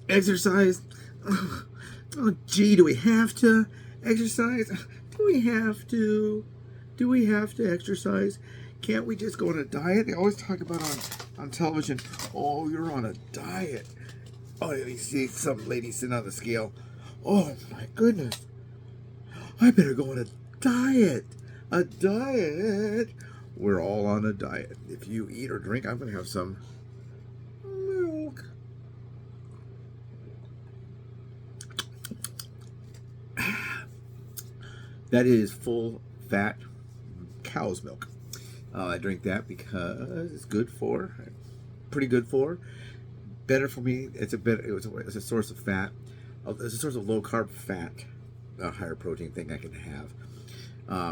Exercise. Oh, gee, do we have to exercise? Do we have to? Do we have to exercise? Can't we just go on a diet? They always talk about on television, oh, you're on a diet. Oh, you see some lady sitting on the scale. Oh, my goodness. I better go on a diet. A diet. We're all on a diet. If you eat or drink, I'm going to have some milk. That is full fat cow's milk. I drink that because it's good for, pretty good for, better for me. It's a source of fat. It's a source of low carb fat, a higher protein thing I can have.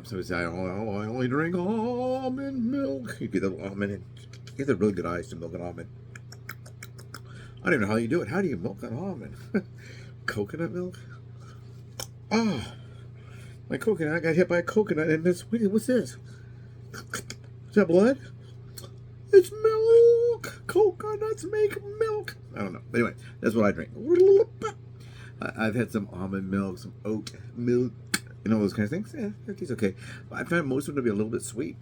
So I only drink almond milk. You get the almond, and you have really good eyes to milk an almond. I don't even know how you do it. How do you milk an almond? Coconut milk? Oh, my coconut. I got hit by a coconut, and what's this? Is that blood? It's milk. Coconuts make milk. I don't know. But anyway, that's what I drink. I've had some almond milk, some oat milk, and all those kinds of things. Yeah, it tastes okay. I find most of them to be a little bit sweet.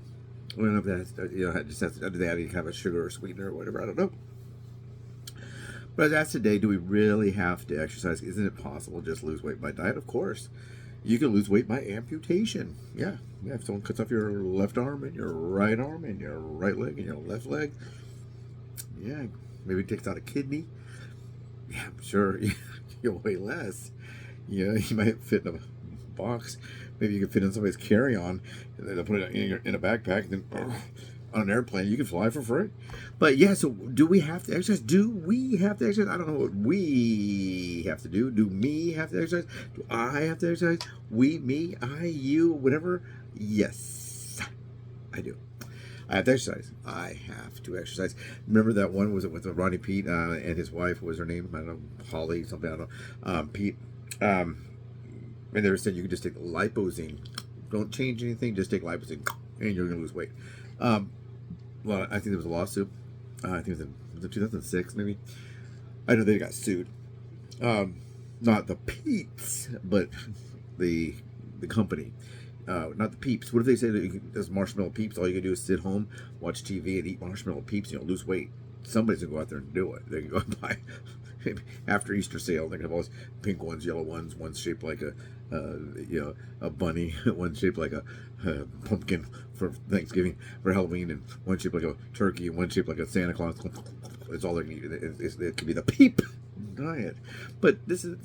I don't know if that's, it just has to, do they add any kind of a sugar or sweetener or whatever? I don't know. But as asked today, do we really have to exercise? Isn't it possible to just lose weight by diet? Of course. You can lose weight by amputation. Yeah. If someone cuts off your left arm and your right arm and your right leg and your left leg, yeah, maybe it takes out a kidney. Yeah, I'm sure you'll weigh less. Yeah, you might fit in a box. Maybe you can fit in somebody's carry-on, and then they'll put it in a backpack, and then on an airplane, you can fly for free. But yeah, so do we have to exercise? Do we have to exercise? I don't know what we have to do. Do me have to exercise? Do I have to exercise? We, me, I, you, whatever. Yes, I do. I have to exercise. I have to exercise. Remember that one, was it with Ronnie Pete and his wife? What was her name? I don't know, Holly, something, I don't know. Pete. And they were saying you can just take Lipozene. Don't change anything, just take Lipozene, and you're going to lose weight. Well, I think there was a lawsuit. I think it was in 2006, maybe. I know they got sued. Not the Peeps, but the company. Not the Peeps. What if they say that there's marshmallow Peeps? All you can do is sit home, watch TV, and eat marshmallow Peeps, and you'll lose weight. Somebody's gonna go out there and do it. They can go and buy after Easter sale. They can have all those pink ones, yellow ones. One's shaped like a bunny. One's shaped like a pumpkin for Thanksgiving, for Halloween, and one shaped like a turkey, and one shaped like a Santa Claus. It's all they can eat. It could be the Peep diet. But this is,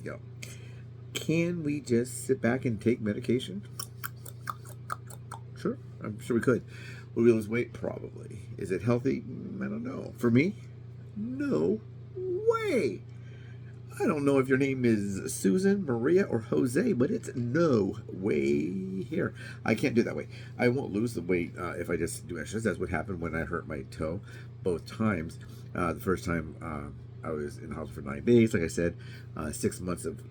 can we just sit back and take medication? Sure, I'm sure we could. Will we lose weight? Probably. Is it healthy? I don't know. For me? No way. I don't know if your name is Susan, Maria, or Jose, but it's no way here. I can't do it that way. I won't lose the weight if I just do exercise. That's what happened when I hurt my toe both times. The first time I was in the hospital for 9 days, like I said, 6 months of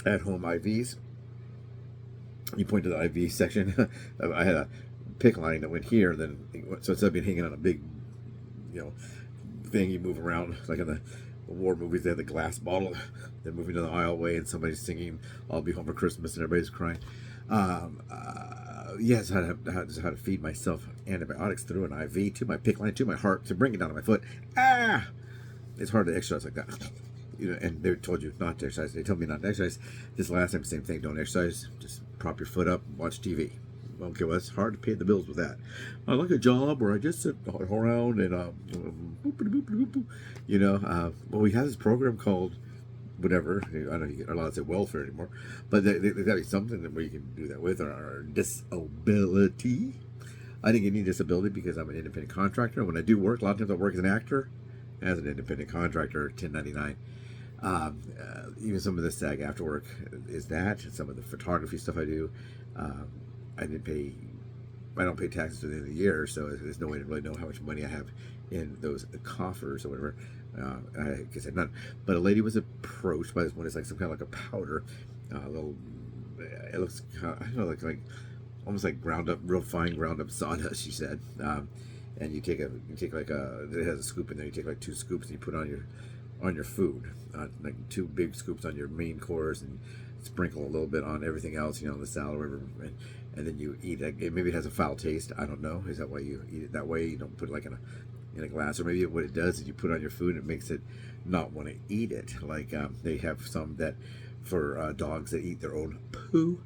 at-home IVs. You point to the IV section. I had a pick line that went here, then so instead of being hanging on a big, thing you move around like in the war movies, they had the glass bottle. They're moving to the aisleway, and somebody's singing "I'll Be Home for Christmas," and everybody's crying. Yes, how to feed myself antibiotics through an IV to my pick line, to my heart, to bring it down to my foot. It's hard to exercise like that. And they told you not to exercise. They told me not to exercise. This last time, same thing. Don't exercise. Just prop your foot up and watch TV. Okay, well, it's hard to pay the bills with that. I like a job where I just sit around and well, we have this program called whatever. I don't know if you're allowed to say welfare anymore, but there's got to be something where you can do that with, or disability. I didn't get any disability because I'm an independent contractor. When I do work, a lot of times I work as an actor, as an independent contractor, 1099. Even some of the SAG after work is that. Some of the photography stuff I do. I don't pay taxes at the end of the year, so there's no way to really know how much money I have in those coffers or whatever. I guess I'm not. But a lady was approached by this one. It's like some kind of like a powder. It looks, I don't know, like almost like ground up, real fine ground up sawdust. She said, and it has a scoop in there. You take like 2 scoops and you put on on your food, like 2 big scoops on your main course, and sprinkle a little bit on everything else, on the salad or whatever, and then you eat it. Maybe it has a foul taste. I don't know. Is that why you eat it that way? You don't put it like in a glass, or maybe what it does is you put it on your food and it makes it not want to eat it. Like they have some that for dogs that eat their own poo.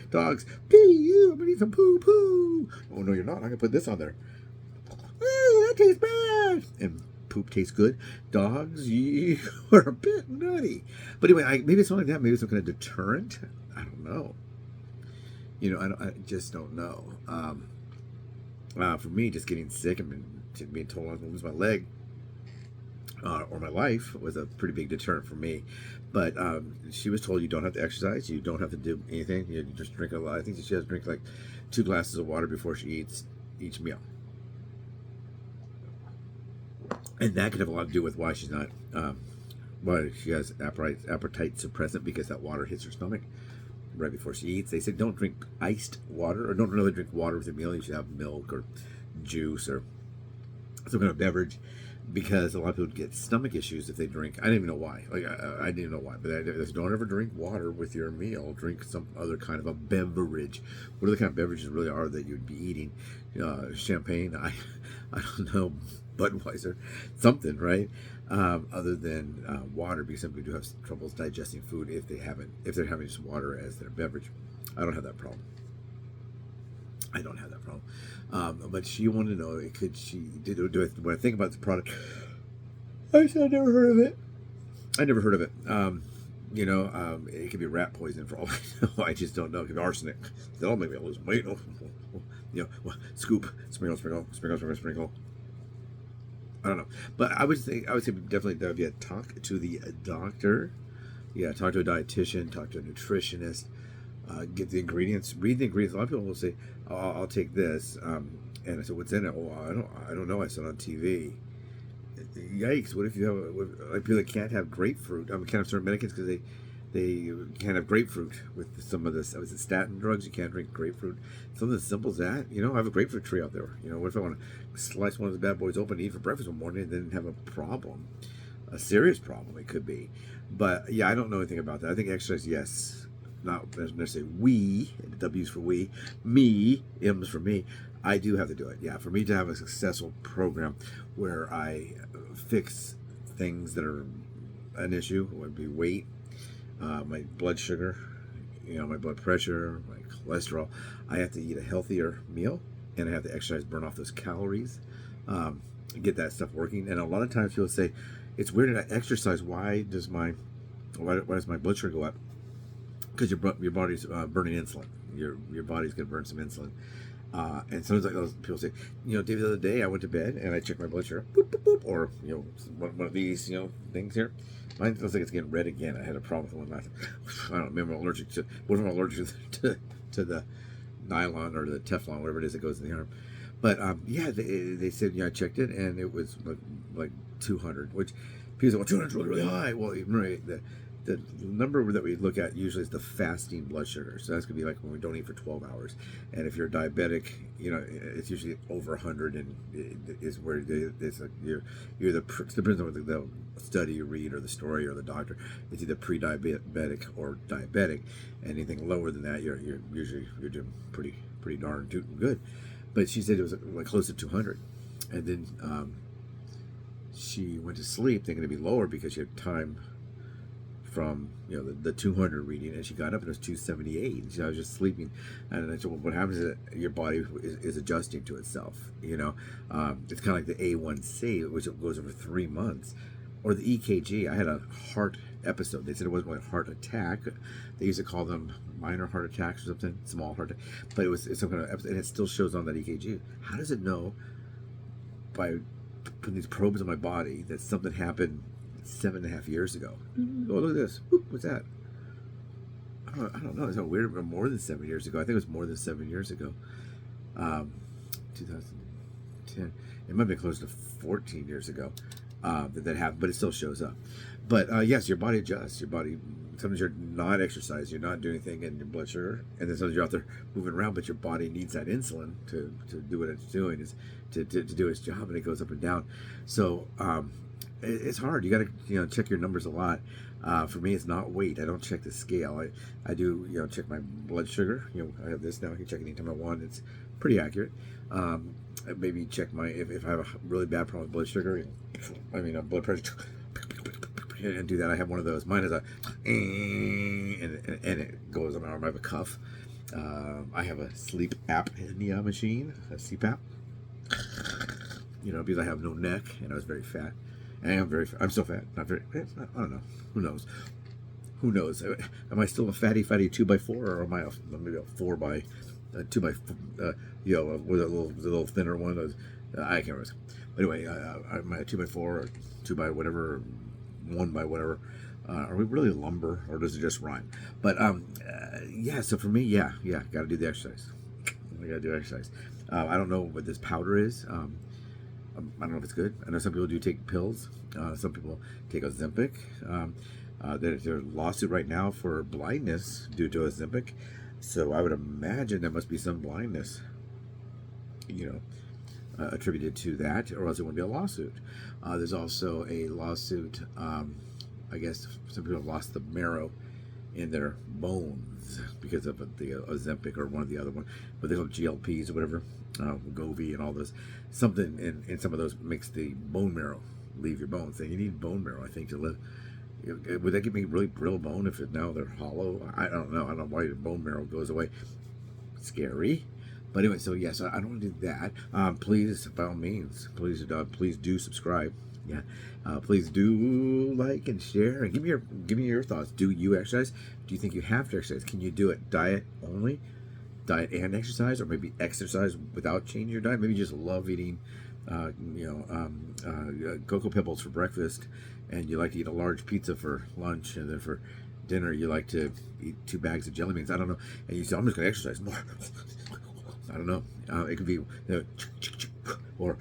Dogs, pee, I'm gonna eat some poo. Oh no, you're not. I'm gonna put this on there. Oh, that tastes bad. And poop tastes good. Dogs, you are a bit nutty. But anyway, maybe it's something like that. Maybe it's some kind of deterrent. I don't know. I just don't know. For me, just getting sick and being told I was going to lose my leg or my life was a pretty big deterrent for me. But she was told you don't have to exercise, you don't have to do anything, you just drink a lot. I think she has to drink like 2 glasses of water before she eats each meal. And that could have a lot to do with why she's not, why she has appetite suppressant, because that water hits her stomach right before she eats. They said don't drink iced water, or don't really drink water with your meal. You should have milk or juice or some kind of beverage, because a lot of people get stomach issues if they drink. I didn't even know why. Like I didn't even know why, but don't ever drink water with your meal. Drink some other kind of a beverage. What are the kind of beverages really are that you'd be eating? Champagne? I don't know. Budweiser, something, right? Other than water, because some people do have troubles digesting food if they're having just water as their beverage. I don't have that problem. But she wanted to know, when I think about the product, I said I've never heard of it. It could be rat poison for all I know. I just don't know. It could be arsenic. That'll make me lose weight. Scoop, sprinkle. I don't know, but I would say definitely talk to the doctor. Yeah, talk to a dietitian, talk to a nutritionist. Get the ingredients, read the ingredients. A lot of people will say, "Oh, I'll take this," and I said, "What's in it?" "Oh, I don't know. I saw it on TV." Yikes! What if you have like people that can't have grapefruit? Can't have certain medicines because they can't have grapefruit with some of this. Was it statin drugs? You can't drink grapefruit. Something as simple as that. I have a grapefruit tree out there. What if I want to slice one of the bad boys open and eat for breakfast one morning and then have a problem, a serious problem? It could be. But yeah, I don't know anything about that. I think exercise, yes. Not necessarily we. W's for we. Me. M's for me. I do have to do it. Yeah, for me to have a successful program where I fix things that are an issue, would be weight, my blood sugar, my blood pressure, my cholesterol. I have to eat a healthier meal, and I have to exercise, burn off those calories, get that stuff working. And a lot of times people say, it's weird that I exercise. Why does my blood sugar go up? Because your body's burning insulin. Your body's going to burn some insulin. And sometimes like those people say, David, the other day I went to bed and I checked my blood sugar, boop, boop, boop, or one of these things here. Mine feels like it's getting red again. I had a problem with one last time. I don't remember. What if I'm allergic to the nylon or the Teflon, whatever it is that goes in the arm? But they said I checked it and it was like 200, which people say, well, 200 is really, really high. Well, right, the number that we look at usually is the fasting blood sugar. So that's going to be like when we don't eat for 12 hours. And if you're diabetic, it's usually over 100, and it is where it's like you're either, it depends on the study you read or the story or the doctor. It's either pre-diabetic or diabetic. Anything lower than that, you're doing pretty darn good. But she said it was like close to 200. And then she went to sleep thinking it'd be lower because she had time from the 200 reading, and she got up and it was 278, and I was just sleeping. And I said, well, what happens is that your body is adjusting to itself. It's kind of like the A1C, which goes over 3 months, or the EKG. I had a heart episode. They said it wasn't really a heart attack. They used to call them minor heart attacks or something, small heart attack, but it's some kind of episode, and it still shows on that EKG. How does it know by putting these probes in my body that something happened 7.5 years ago? Oh, look at this. Oop, what's that? I don't know. It's not weird, but more than 7 years ago. I think it was more than 7 years ago. 2010. It might be close to 14 years ago that happened, but it still shows up. But yes, your body adjusts. Your body, sometimes you're not exercising, you're not doing anything, and your blood sugar, and then sometimes you're out there moving around, but your body needs that insulin to do what it's doing, is to do its job, and it goes up and down. So it's hard. You got to check your numbers a lot. For me, it's not weight. I don't check the scale. I do check my blood sugar. I have this now. I can check it anytime I want. It's pretty accurate. Maybe check my if I have a really bad problem with blood sugar. Blood pressure. And do that. I have one of those. Mine is a and it goes on my arm. I have a cuff. I have a sleep apnea machine, a CPAP. Because I have no neck and I was very fat. And I'm still fat. Not very. I don't know. Who knows? Who knows? Am I still a fatty 2x4, or am I maybe a 4x 2x with a little thinner one? I can't remember. But anyway, am I a 2x4 or 2x whatever, or 1x whatever? Are we really lumber, or does it just rhyme? But yeah. So for me, yeah, got to do the exercise. I got to do exercise. I don't know what this powder is. I don't know if it's good. I know some people do take pills. Some people take Ozempic. There's a lawsuit right now for blindness due to Ozempic. So I would imagine there must be some blindness, attributed to that, or else it wouldn't be a lawsuit. There's also a lawsuit. I guess some people have lost the marrow in their bones because of the Ozempic or one of the other one, but they call GLPs or whatever, Wegovy and all this. Something in some of those makes the bone marrow leave your bones. So you need bone marrow, I think, to live. Would that give me really brittle bone if now they're hollow? I don't know. I don't know why your bone marrow goes away. Scary. But anyway, so yes, I don't want to do that. Please, by all means, please do subscribe. Yeah, please do like and share, and give me your thoughts. Do you exercise? Do you think you have to exercise? Can you do it diet only, diet and exercise, or maybe exercise without changing your diet? Maybe you just love eating, Cocoa Pebbles for breakfast, and you like to eat a large pizza for lunch, and then for dinner you like to eat 2 bags of jelly beans. I don't know, and you say, I'm just going to exercise more. I don't know. It could be, or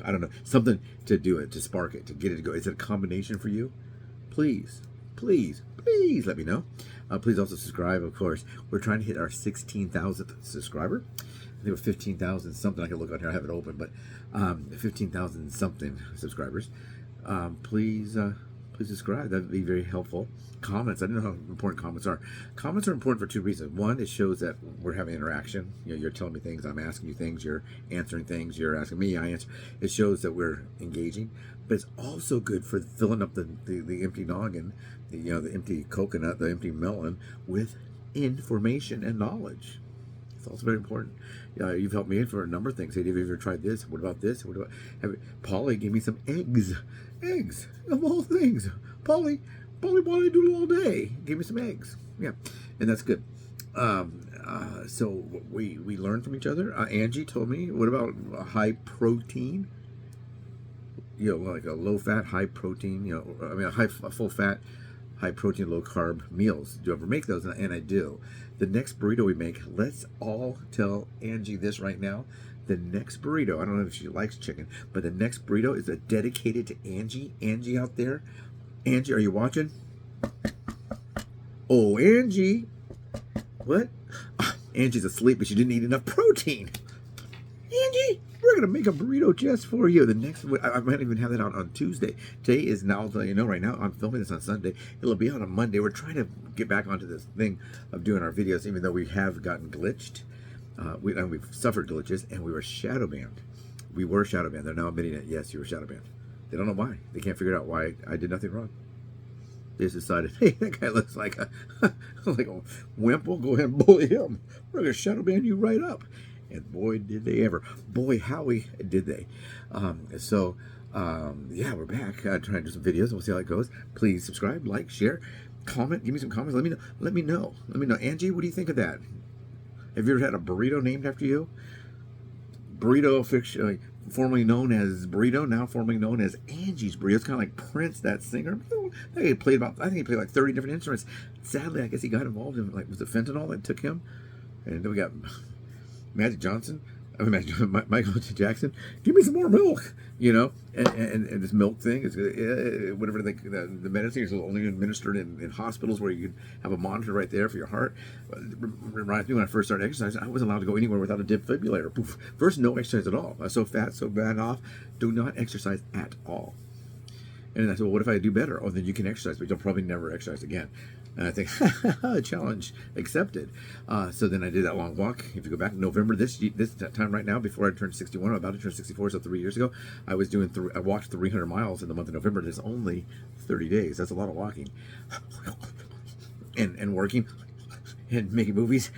I don't know, something to do it, to spark it, to get it to go. Is it a combination for you? Please let me know. Please also subscribe, of course. We're trying to hit our 16,000th subscriber. I think we're 15,000 something. I can look on here. I have it open, but 15,000 something subscribers. Please subscribe. That would be very helpful. Comments. I don't know how important comments are. Comments are important for 2 reasons. One, it shows that we're having interaction. You're telling me things, I'm asking you things, you're answering things, you're asking me, I answer. It shows that we're engaging. But it's also good for filling up the empty noggin, the empty coconut, the empty melon with information and knowledge. It's also very important. You've helped me for a number of things. Hey, have you ever tried this? What about this? Polly gave me some eggs. Eggs, of all things. Polly wanted to do it all day. Gave me some eggs. Yeah, and that's good. So we learn from each other. Angie told me, what about high protein? Like a low fat, high protein. A full fat, high protein, low carb meals. Do you ever make those? And I do. The next burrito we make, let's all tell Angie this right now. The next burrito, I don't know if she likes chicken, but the next burrito is dedicated to Angie. Angie out there. Angie, are you watching? Oh, Angie. What? Angie's asleep, but she didn't eat enough protein. Angie, we're going to make a burrito just for you. The next, I might even have that out on Tuesday. Today is now, right now, I'm filming this on Sunday. It'll be out on Monday. We're trying to get back onto this thing of doing our videos, even though we have gotten glitched. We've suffered glitches, and we were shadow banned. We were shadow banned. They're now admitting it. Yes, you were shadow banned. They don't know why. They can't figure out why I did nothing wrong. They just decided, hey, that guy looks like a wimp. We'll go ahead and bully him. We're going to shadow ban you right up. And boy, did they ever. Boy, howdy, did they. Yeah, we're back trying to do some videos. We'll see how it goes. Please subscribe, like, share, comment. Give me some comments. Let me know. Angie, what do you think of that? Have you ever had a burrito named after you? Burrito fiction, formerly known as Burrito, now formerly known as Angie's Burrito. It's kind of like Prince, that singer. I think he played like 30 different instruments. Sadly, I guess he got involved in, was it fentanyl that took him? And then we got Magic Johnson. Michael Jackson, give me some more milk, and this milk thing is whatever the medicine is only administered in hospitals where you can have a monitor right there for your heart. It reminds me when I first started exercising, I wasn't allowed to go anywhere without a defibrillator. Poof. First, no exercise at all. I was so fat, so bad off. Do not exercise at all. And I said, well, what if I do better? Oh, then you can exercise, but you'll probably never exercise again. And I think, challenge accepted. So then I did that long walk. If you go back November, this time right now, before I turned 61, I'm about to turn 64, so 3 years ago, I was doing, I walked 300 miles in the month of November. There's only 30 days. That's a lot of walking. And working and making movies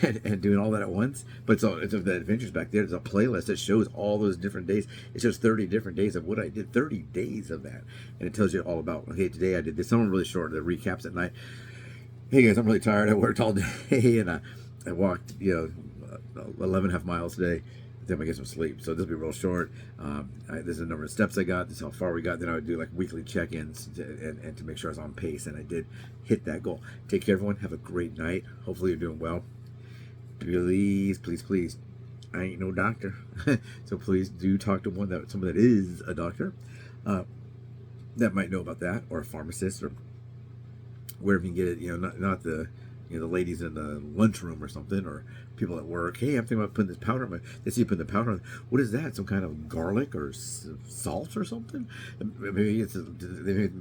and doing all that at once. But it's the adventures back there. There's a playlist that shows all those different days. It shows 30 different days of what I did. 30 days of that. And it tells you all about, okay, today I did this. Some are really short. The recaps at night. Hey guys, I'm really tired. I worked all day and I walked, 11.5 miles today. Then I get some sleep. So this will be real short. This is the number of steps I got. This is how far we got. Then I would do like weekly check-ins and to make sure I was on pace. And I did hit that goal. Take care, everyone. Have a great night. Hopefully you're doing well. Please, please, please. I ain't no doctor. So please do talk to someone that is a doctor that might know about that, or a pharmacist, or wherever you can get it. Not the the ladies in the lunchroom or something, or people at work. Hey, I'm thinking about putting this powder on they see you putting the powder on. What is that? Some kind of garlic or salt or something? Maybe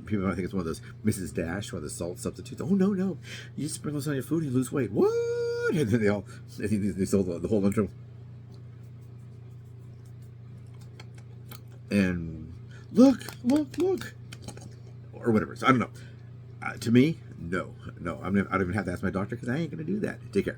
people might think it's one of those Mrs. Dash, one of the salt substitutes. Oh, no. You just sprinkle this on your food and you lose weight. What? And then they sold the whole lunchroom. And look. Or whatever. So I don't know. To me, no. I don't even have to ask my doctor because I ain't going to do that. Take care.